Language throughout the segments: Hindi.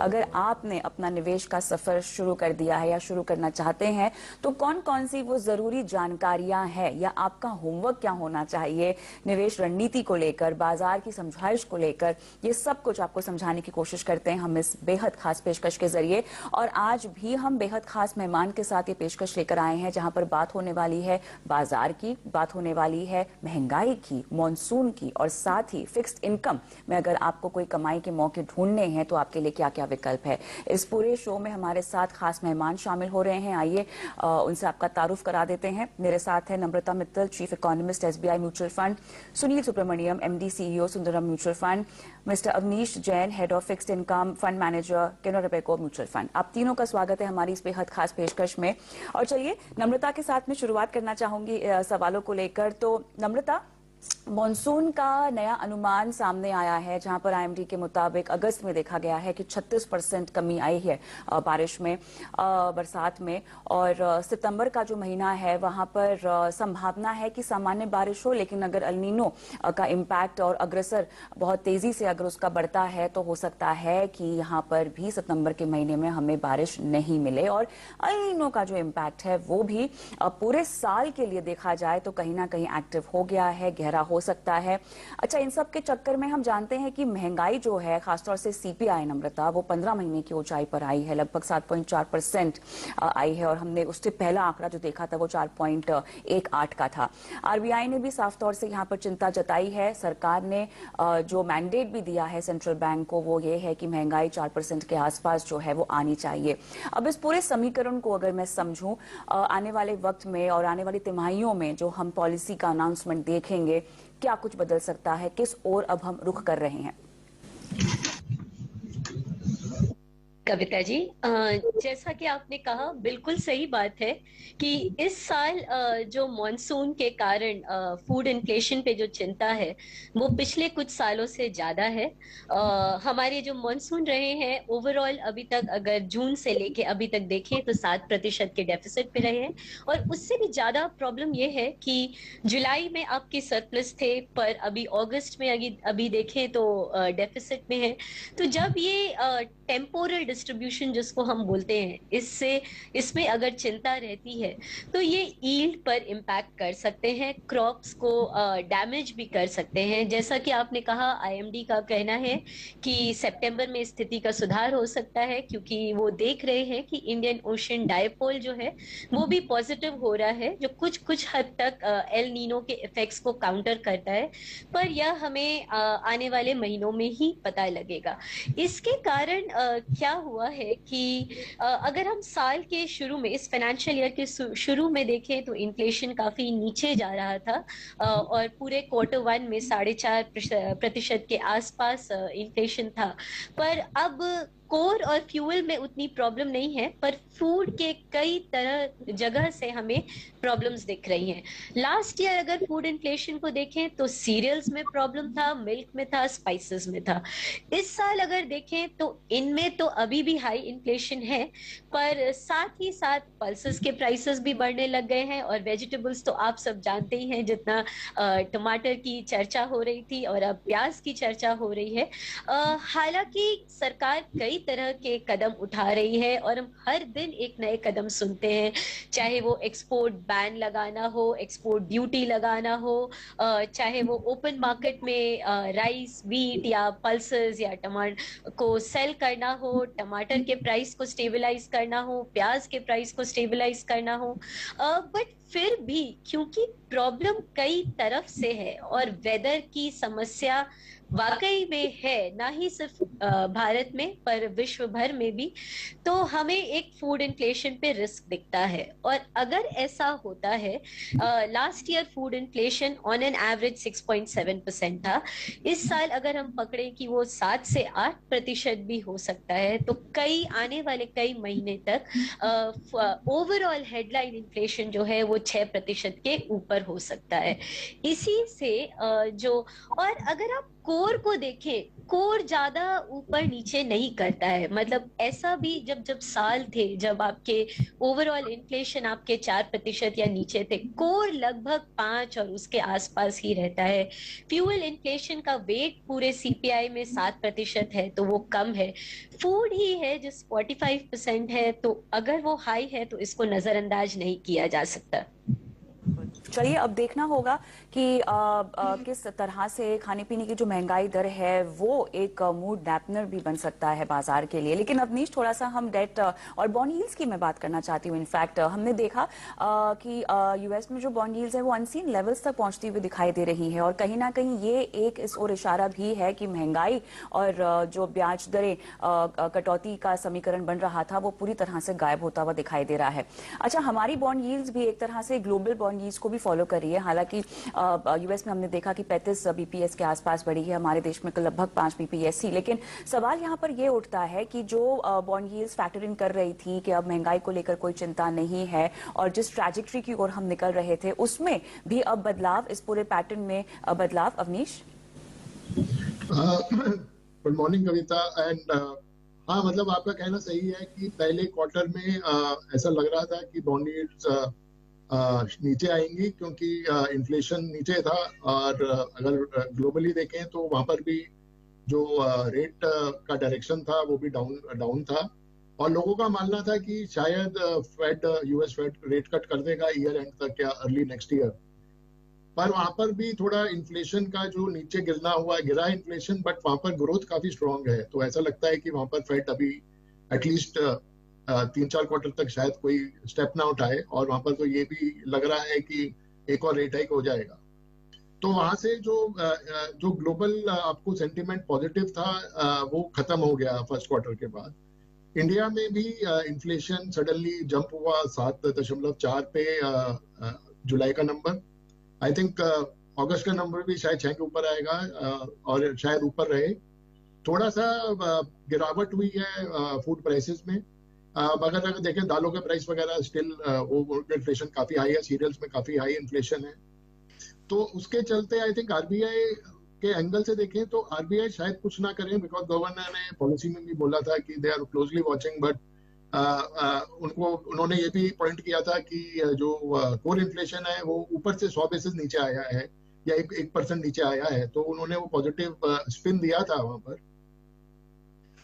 अगर आपने अपना निवेश का सफर शुरू कर दिया है या शुरू करना चाहते हैं तो कौन कौन सी वो जरूरी जानकारियां हैं या आपका होमवर्क क्या होना चाहिए निवेश रणनीति को लेकर, बाजार की समझाइश को लेकर, ये सब कुछ आपको समझाने की कोशिश करते हैं हम इस बेहद खास पेशकश के जरिए। और आज भी हम बेहद खास मेहमान के साथ ये पेशकश लेकर आए हैं जहां पर बात होने वाली है बाजार की, बात होने वाली है महंगाई की, मॉनसून की और साथ ही फिक्स्ड इनकम में अगर आपको कोई कमाई के मौके ढूंढने हैं तो आपके लिए क्या क्या विकल्प है। इस पूरे शो में हमारे साथ खास मेहमान शामिल हो रहे हैं। आइए उनसे आपका तारुफ करा देते हैं। मेरे साथ है Namrata Mittal, chief economist SBI mutual fund, Sunil Subramaniam, MD CEO Sundaram mutual fund, mister Avnish Jain, head of fixed income fund manager Canara Robeco mutual fund. आप तीनों का स्वागत है हमारी इस बेहद खास पेशकश में। और चलिए नम्रता के साथ में शुरुआत करना चाहूंगी सवालों को लेकर। तो नम्रता, मॉनसून का नया अनुमान सामने आया है जहां पर आईएमडी के मुताबिक अगस्त में देखा गया है कि 36% कमी आई है बारिश में, बरसात में। और सितंबर का जो महीना है वहां पर संभावना है कि सामान्य बारिश हो, लेकिन अगर अल्नीनो का इम्पैक्ट और अग्रसर बहुत तेजी से अगर उसका बढ़ता है तो हो सकता है कि यहां पर भी सितंबर के महीने में हमें बारिश नहीं मिले। और अल्नीनो का जो इम्पैक्ट है वो भी पूरे साल के लिए देखा जाए तो कहीं ना कहीं एक्टिव हो गया है, गहरा हो सकता है। अच्छा, इन सब के चक्कर में हम जानते हैं कि महंगाई जो है, खासतौर से सीपीआई नम्रता, वो 15 महीने की ऊंचाई पर आई है, लगभग 7.4% आई है। और हमने उससे पहला आंकड़ा जो देखा था वो 4.18 का था। आरबीआई ने भी साफ तौर से यहाँ पर चिंता जताई है। सरकार ने जो मैंडेट भी दिया है सेंट्रल बैंक को वो ये है कि महंगाई 4% के आसपास जो है वो आनी चाहिए। अब इस पूरे समीकरण को अगर मैं समझूं, आने वाले वक्त में और आने वाली तिमाहियों में जो हम पॉलिसी का अनाउंसमेंट देखेंगे, क्या कुछ बदल सकता है, किस ओर अब हम रुख कर रहे हैं? कविता जी, जैसा कि आपने कहा, बिल्कुल सही बात है कि इस साल जो मॉनसून के कारण फूड इन्फ्लेशन पे जो चिंता है वो पिछले कुछ सालों से ज्यादा है। हमारे जो मॉनसून रहे हैं ओवरऑल अभी तक अगर जून से लेके अभी तक देखें तो 7% के डेफिसिट पे रहे हैं। और उससे भी ज्यादा प्रॉब्लम ये है कि जुलाई में आपके सरप्लस थे पर अभी अगस्त में अभी देखें तो डेफिसिट में है। तो जब ये टेम्पोरल डिस्ट्रीब्यूशन जिसको हम बोलते हैं, इसमें अगर चिंता रहती है तो ये ईल्ड पर इम्पैक्ट कर सकते हैं, क्रॉप्स को डैमेज भी कर सकते हैं। जैसा कि आपने कहा, आईएमडी का कहना है कि सितंबर में स्थिति का सुधार हो सकता है क्योंकि वो देख रहे हैं कि इंडियन ओशन डायपोल जो है वो भी पॉजिटिव हो रहा है, जो कुछ कुछ हद तक एल नीनो के इफेक्ट्स को काउंटर करता है। पर यह हमें आने वाले महीनों में ही पता लगेगा। इसके कारण क्या हुआ है कि अगर हम साल के शुरू में, इस फाइनेंशियल ईयर के शुरू में देखें तो इन्फ्लेशन काफी नीचे जा रहा था और पूरे Q1 में 4.5% के आसपास इन्फ्लेशन था। पर अब कोर और फ्यूल में उतनी प्रॉब्लम नहीं है, पर फूड के कई तरह जगह से हमें प्रॉब्लम्स दिख रही हैं। लास्ट ईयर अगर फूड इन्फ्लेशन को देखें तो सीरियल्स में प्रॉब्लम था, मिल्क में था, स्पाइसेस में था। इस साल अगर देखें तो इनमें तो अभी भी हाई इन्फ्लेशन है, पर साथ ही साथ पल्सेस के प्राइसेस भी बढ़ने लग गए हैं। और वेजिटेबल्स तो आप सब जानते ही हैं, जितना टमाटर की चर्चा हो रही थी और अब प्याज की चर्चा हो रही है। हालांकि सरकार कई तरह के कदम उठा रही है और हम हर दिन एक नए कदम सुनते हैं, चाहे वो एक्सपोर्ट बैन लगाना हो, एक्सपोर्ट ड्यूटी लगाना हो, चाहे वो ओपन मार्केट में राइस, व्हीट या पल्सेस या टमाटर को सेल करना हो, टमाटर के प्राइस को स्टेबलाइज करना हो, प्याज के प्राइस को स्टेबलाइज करना हो। बट फिर भी क्योंकि प्रॉब्लम कई तरफ से है और वेदर की समस्या वाकई में है, ना ही सिर्फ भारत में पर विश्व भर में भी, तो हमें एक फूड इन्फ्लेशन पे रिस्क दिखता है। और अगर ऐसा होता है, last year food inflation on an average 6.7% था। इस साल अगर हम पकड़े कि वो 7 से 8% भी हो सकता है, तो आने वाले कई महीने तक ओवरऑल हेडलाइन इन्फ्लेशन जो है वो 6% के ऊपर हो सकता है। इसी से और अगर आप कोर को देखें, कोर ज्यादा ऊपर नीचे नहीं करता है। मतलब ऐसा भी जब जब साल थे जब आपके ओवरऑल इन्फ्लेशन आपके 4% या नीचे थे, कोर लगभग 5 और उसके आसपास ही रहता है। फ्यूल इन्फ्लेशन का वेट पूरे सीपीआई में 7% है, तो वो कम है। फूड ही है जिस 45% है, तो अगर वो हाई है तो इसको नजरअंदाज नहीं किया जा सकता। चलिए अब देखना होगा कि किस तरह से खाने पीने की जो महंगाई दर है वो एक मूड डैम्पनर भी बन सकता है बाजार के लिए। लेकिन अवनीश, थोड़ा सा हम डेट और बॉन्ड यील्ड्स की मैं बात करना चाहती हूँ। इनफैक्ट हमने देखा कि यूएस में जो बॉन्ड यील्ड्स है वो अनसीन लेवल्स तक पहुंचती हुई दिखाई दे रही है, और कहीं ना कहीं ये एक इस ओर इशारा भी है कि महंगाई और जो ब्याज दरें कटौती का समीकरण बन रहा था वो पूरी तरह से गायब होता हुआ दिखाई दे रहा है। अच्छा, हमारी बॉन्ड यील्ड्स भी एक तरह से ग्लोबल बॉन्ड यील्ड्स को भी फॉलो कर रही है। हालांकि यूएस में हमने देखा कि 35 बीपीएस के आसपास बढ़ी है, हमारे देश में लगभग 5 बीपीएस थी। लेकिन सवाल यहाँ पर यह उठता है कि जो बॉन्ड यील्ड्स फैक्टर इन कर रही थी कि अब महंगाई को लेकर कोई चिंता नहीं है, और जिस ट्रैजेक्टरी की ओर हम निकल रहे थे उसमें भी अब बदलाव, इस पूरे पैटर्न में बदलाव। Avnish, good morning Kavita. And हाँ, मतलब आपका कहना सही है कि पहले क्वार्टर में ऐसा लग रहा था कि बॉन्ड यील्ड्स नीचे आएंगी क्योंकि इन्फ्लेशन नीचे था, और अगर ग्लोबली देखें तो वहां पर भी जो रेट का डायरेक्शन था वो भी डाउन था, और लोगों का मानना था कि शायद यूएस फेड रेट कट कर देगा ईयर एंड तक या अर्ली नेक्स्ट ईयर। पर वहां पर भी थोड़ा इन्फ्लेशन का जो नीचे गिरा है इन्फ्लेशन, बट वहां पर ग्रोथ काफी स्ट्रांग है। तो ऐसा लगता है कि वहां पर फेड अभी एटलीस्ट 3-4 क्वार्टर तक शायद कोई स्टेप ना उठाए, और वहां पर तो ये भी लग रहा है कि एक और रेट हाइक हो जाएगा। तो वहां से जो ग्लोबल आपको सेंटीमेंट पॉजिटिव था वो खत्म हो गया फर्स्ट क्वार्टर के बाद। इंडिया में भी इन्फ्लेशन सडनली जंप हुआ 7.4 पे जुलाई का नंबर। आई थिंक अगस्त का नंबर भी शायद 6 के ऊपर आएगा, और शायद ऊपर रहे। थोड़ा सा गिरावट हुई है फूड प्राइसेस में, मगर अगर देखें दालों के प्राइस वगैरह स्टिल इन्फ्लेशन काफी हाई है, सीरियल्स में काफी हाई इन्फ्लेशन है। तो उसके चलते आई थिंक आरबीआई के एंगल से देखें तो आरबीआई शायद कुछ ना करें, बिकॉज गवर्नर ने पॉलिसी में भी बोला था कि they are closely watching. But उन्होंने ये भी पॉइंट किया था कि जो कोर इन्फ्लेशन है वो ऊपर से 100 बेसिस नीचे आया है या 1% नीचे आया है, तो उन्होंने वो पॉजिटिव स्पिन दिया था वहां पर।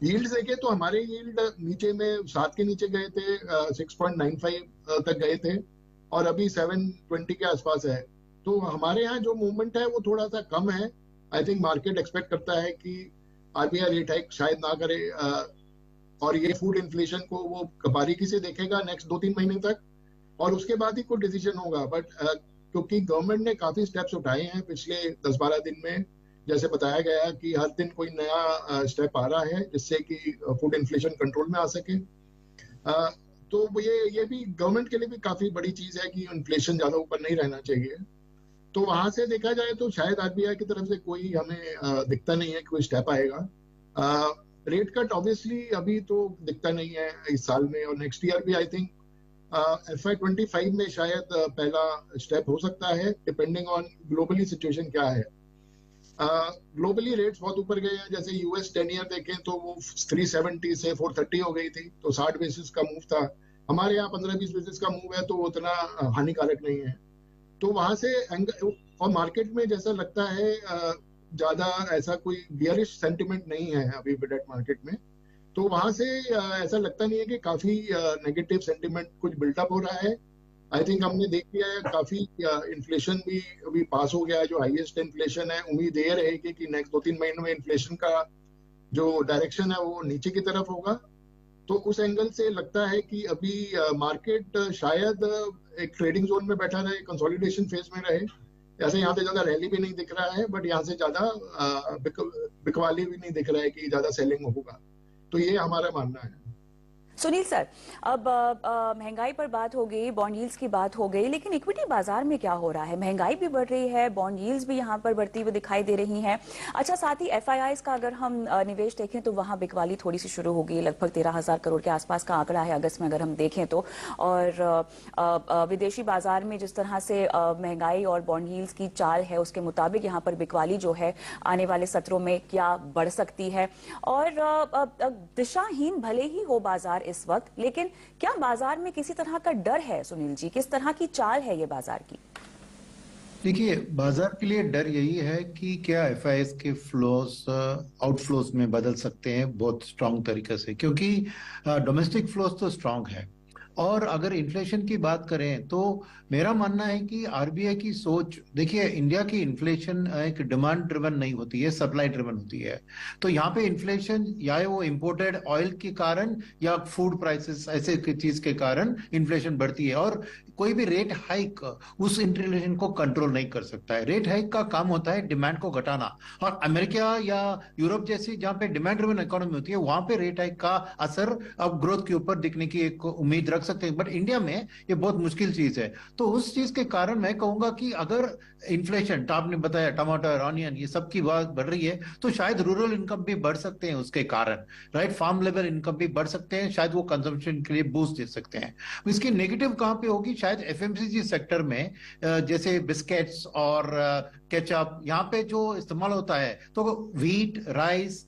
यील्ड देखे तो हमारे यील्ड नीचे में 7 के नीचे गए थे, 6.95 तक गए थे, और अभी 720 के आसपास है। तो हमारे यहाँ जो मूवमेंट है वो थोड़ा सा कम है। आई थिंक मार्केट एक्सपेक्ट करता है कि आरबीआई रेट हाइक शायद ना करे, और ये फूड इन्फ्लेशन को वो बारीकी से देखेगा नेक्स्ट 2-3 महीने तक, और उसके बाद ही कोई डिसीजन होगा। बट क्योंकि गवर्नमेंट ने काफी स्टेप्स उठाए हैं पिछले 10-12 दिन में, जैसे बताया गया कि हर दिन कोई नया स्टेप आ रहा है जिससे कि फूड इन्फ्लेशन कंट्रोल में आ सके। तो ये भी गवर्नमेंट के लिए भी काफी बड़ी चीज है कि इन्फ्लेशन ज्यादा ऊपर नहीं रहना चाहिए। तो वहां से देखा जाए तो शायद आरबीआई की तरफ से कोई हमें दिखता नहीं है कि कोई स्टेप आएगा। रेट कट ऑब्वियसली अभी तो दिखता नहीं है इस साल में, और नेक्स्ट ईयर भी आई थिंक FY25 में शायद पहला स्टेप हो सकता है, डिपेंडिंग ऑन ग्लोबली सिचुएशन क्या है। ग्लोबली रेट्स बहुत ऊपर गए हैं, जैसे यूएस 10 ईयर देखें तो वो 370 से 430 हो गई थी, तो 60 बेसिस का मूव था। हमारे यहाँ 15-20 बेसिस का मूव है, तो वो उतना हानिकारक नहीं है। तो वहां से और मार्केट में जैसा लगता है ज्यादा ऐसा कोई बियरिश सेंटिमेंट नहीं है अभी डेट मार्केट में। तो वहां से ऐसा लगता नहीं है कि काफी नेगेटिव सेंटिमेंट कुछ बिल्टअप हो रहा है। आई थिंक हमने देख लिया है काफी इन्फ्लेशन भी अभी पास हो गया है, जो हाईएस्ट इन्फ्लेशन है। उम्मीद ये रहेगी कि नेक्स्ट 2-3 महीनों में इन्फ्लेशन का जो डायरेक्शन है वो नीचे की तरफ होगा। तो उस एंगल से लगता है कि अभी मार्केट शायद एक ट्रेडिंग जोन में बैठा रहे, कंसोलिडेशन फेज में रहे। ऐसे यहाँ पे ज्यादा रैली भी नहीं दिख रहा है, बट यहाँ से ज्यादा बिकवाली भी नहीं दिख रहा है कि ज्यादा सेलिंग होगा। तो ये हमारा मानना है। सुनील सर, अब महंगाई पर बात हो गई, बॉन्ड यील्ड्स की बात हो गई, लेकिन इक्विटी बाजार में क्या हो रहा है? महंगाई भी बढ़ रही है, बॉन्ड यील्ड्स भी यहाँ पर बढ़ती हुई दिखाई दे रही हैं। अच्छा, साथ ही एफआईआईज का अगर हम निवेश देखें तो वहाँ बिकवाली थोड़ी सी शुरू हो गई, लगभग 13,000 करोड़ के आसपास का आंकड़ा है अगस्त में अगर हम देखें तो। और विदेशी बाजार में जिस तरह से महंगाई और बॉन्ड यील्ड्स की चाल है उसके मुताबिक यहाँ पर बिकवाली जो है आने वाले सत्रों में क्या बढ़ सकती है। और दिशाहीन भले ही हो बाजार इस वक्त, लेकिन क्या बाजार में किसी तरह का डर है सुनील जी? किस तरह की चाल है ये बाजार की? देखिए, बाजार के लिए डर यही है कि क्या एफआईएस के फ्लोस आउटफ्लोस में बदल सकते हैं बहुत स्ट्रांग तरीके से, क्योंकि डोमेस्टिक फ्लोस तो स्ट्रांग है। और अगर इन्फ्लेशन की बात करें तो मेरा मानना है कि आरबीआई की सोच, देखिए इंडिया की इन्फ्लेशन एक डिमांड ड्रिवन नहीं होती है, सप्लाई ड्रिवन होती है। तो यहाँ पे इन्फ्लेशन या वो इम्पोर्टेड ऑयल के कारण या फूड प्राइसेस ऐसे चीज के कारण इन्फ्लेशन बढ़ती है, और कोई भी रेट हाइक उस इन्फ्लेशन को कंट्रोल नहीं कर सकता है। रेट हाइक का काम होता है डिमांड को घटाना, और अमेरिका या यूरोप जैसी जहां पे डिमांड ड्रिवन इकोनॉमी होती है वहां पे रेट हाइक का असर अब ग्रोथ के ऊपर दिखने की एक उम्मीद रख सकते हैं। बट इंडिया में ये बहुत मुश्किल चीज है। तो उस चीज के कारण मैं कहूंगा कि अगर इन्फ्लेशन, तो आपने बताया टमाटर, ऑनियन, ये सब की बात बढ़ रही है, तो शायद रूरल इनकम भी बढ़ सकते हैं उसके कारण, राइट? फार्म लेवल इनकम भी बढ़ सकते हैं, शायद वो कंजम्पशन के लिए बूस्ट दे सकते हैं। इसकी नेगेटिव कहां पे होगी? शायद एफएमसीजी सेक्टर में, जैसे बिस्किट्स और केचप, यहाँ पे जो इस्तेमाल होता है, तो व्हीट, राइस,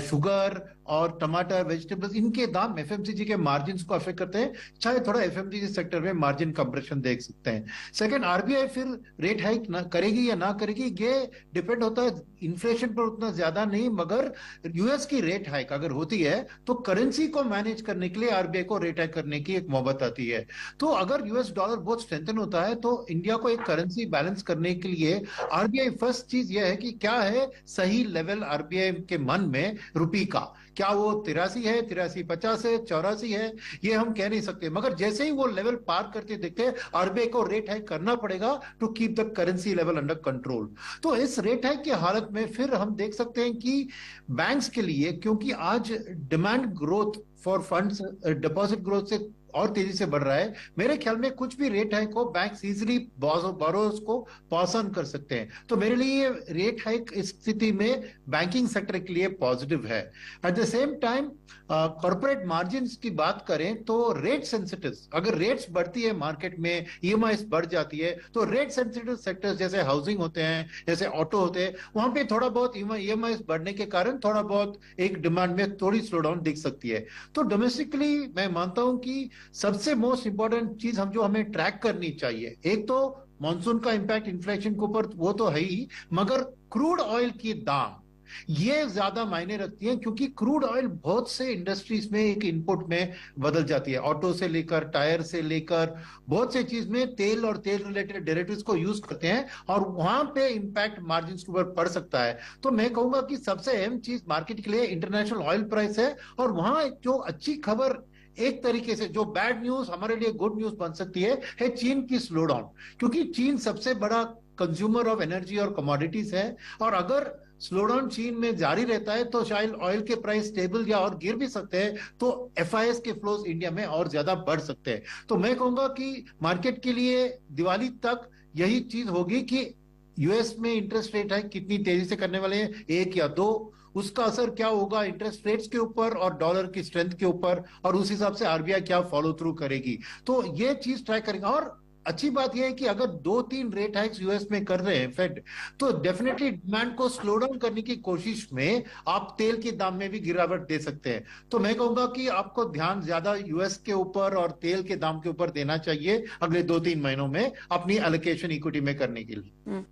शुगर और टमाटर, वेजिटेबल्स, इनके दाम एफएमसीजी के मार्जिन को अफेक्ट करते हैं। शायद थोड़ा एफएमसीजी सेक्टर में मार्जिन कंप्रेशन देख सकते हैं। सेकंड, आरबीआई फिर रेट हाइक करेगी या ना करेगी, ये डिपेंड होता है इन्फ्लेशन पर उतना ज्यादा नहीं, मगर यूएस की रेट हाइक अगर होती है तो करेंसी को मैनेज करने के लिए आरबीआई को रेट हाइक करने की एक मोहब्बत आती है। तो अगर यूएस डॉलर बहुत स्ट्रेंथन होता है तो इंडिया को एक करेंसी बैलेंस करने के लिए आरबीआई फर्स्ट चीज यह है कि क्या है सही लेवल आरबीआई के मन में रुपी का, क्या वो 83 है, 83.50 है, 84 है, ये हम कह नहीं सकते। मगर जैसे ही वो लेवल पार करते दिखते हैं, आरबीआई को रेट हाइक करना पड़ेगा to keep the currency level under control. तो इस रेट हाइक की हालत में फिर हम देख सकते हैं कि बैंक्स के लिए, क्योंकि आज demand growth for funds, deposit growth से और तेजी से बढ़ रहा है, मेरे ख्याल में कुछ भी रेट हाइक को बैंक इजीली बोरोअर्स को पास ऑन कर सकते हैं। तो मेरे लिए रेट हाइक इस स्थिति में बैंकिंग सेक्टर के लिए पॉजिटिव है। At the same time corporate margins की बात करें तो रेट सेंसिटिव, अगर रेट्स बढ़ती है मार्केट में, ईएमआईस बढ़ जाती है, तो रेट सेंसिटिव सेक्टर्स जैसे हाउसिंग होते हैं, जैसे ऑटो होते हैं, वहां पे थोड़ा बहुत ईएमआईस बढ़ने के कारण थोड़ा बहुत एक डिमांड में थोड़ी स्लो डाउन दिख सकती है। तो डोमेस्टिकली मैं मानता हूं कि सबसे मोस्ट इंपॉर्टेंट चीज जो हमें ट्रैक करनी चाहिए, एक तो मॉनसून का इंपैक्ट इन्फ्लेशन के ऊपर, वो तो है ही, मगर क्रूड ऑयल की दाम ये ज्यादा मायने रखती है, क्योंकि क्रूड ऑयल बहुत से इंडस्ट्रीज में एक इनपुट में बदल जाती है। ऑटो से लेकर टायर से लेकर बहुत से चीज में तेल और तेल रिलेटेड डेरिवेटिव्स को यूज करते हैं, और वहां पे इंपैक्ट मार्जिन के ऊपर पड़ सकता है। तो मैं कहूंगा कि सबसे अहम चीज मार्केट के लिए इंटरनेशनल ऑयल प्राइस है, और वहां जो अच्छी खबर, एक तरीके से जो बैड न्यूज हमारे लिए गुड न्यूज बन सकती है चीन की स्लो डाउन, क्योंकि चीन सबसे बड़ा कंज्यूमर ऑफ एनर्जी और कमोडिटीज है, और अगर स्लो डाउन चीन में जारी रहता है तो शायद ऑयल के प्राइस स्टेबल या और गिर भी सकते हैं, तो एफआईएस के फ्लोज इंडिया में और ज्यादा बढ़ सकते हैं। तो मैं कहूंगा कि मार्केट के लिए दिवाली तक यही चीज होगी कि यूएस में इंटरेस्ट रेट है कितनी तेजी से करने वाले हैं, 1 या 2, उसका असर क्या होगा इंटरेस्ट रेट्स के ऊपर और डॉलर की स्ट्रेंथ के ऊपर, और उस हिसाब से आरबीआई क्या फॉलो थ्रू करेगी। तो ये चीज ट्राई करेंगे। और अच्छी बात यह है कि अगर 2-3 रेट हाइक्स यूएस में कर रहे हैं फेड, तो डेफिनेटली डिमांड को स्लो डाउन करने की कोशिश में आप तेल के दाम में भी गिरावट दे सकते हैं। तो मैं कहूंगा कि आपको ध्यान ज्यादा यूएस के ऊपर और तेल के दाम के ऊपर देना चाहिए अगले 2-3 महीनों में अपनी एलोकेशन इक्विटी में करने के लिए।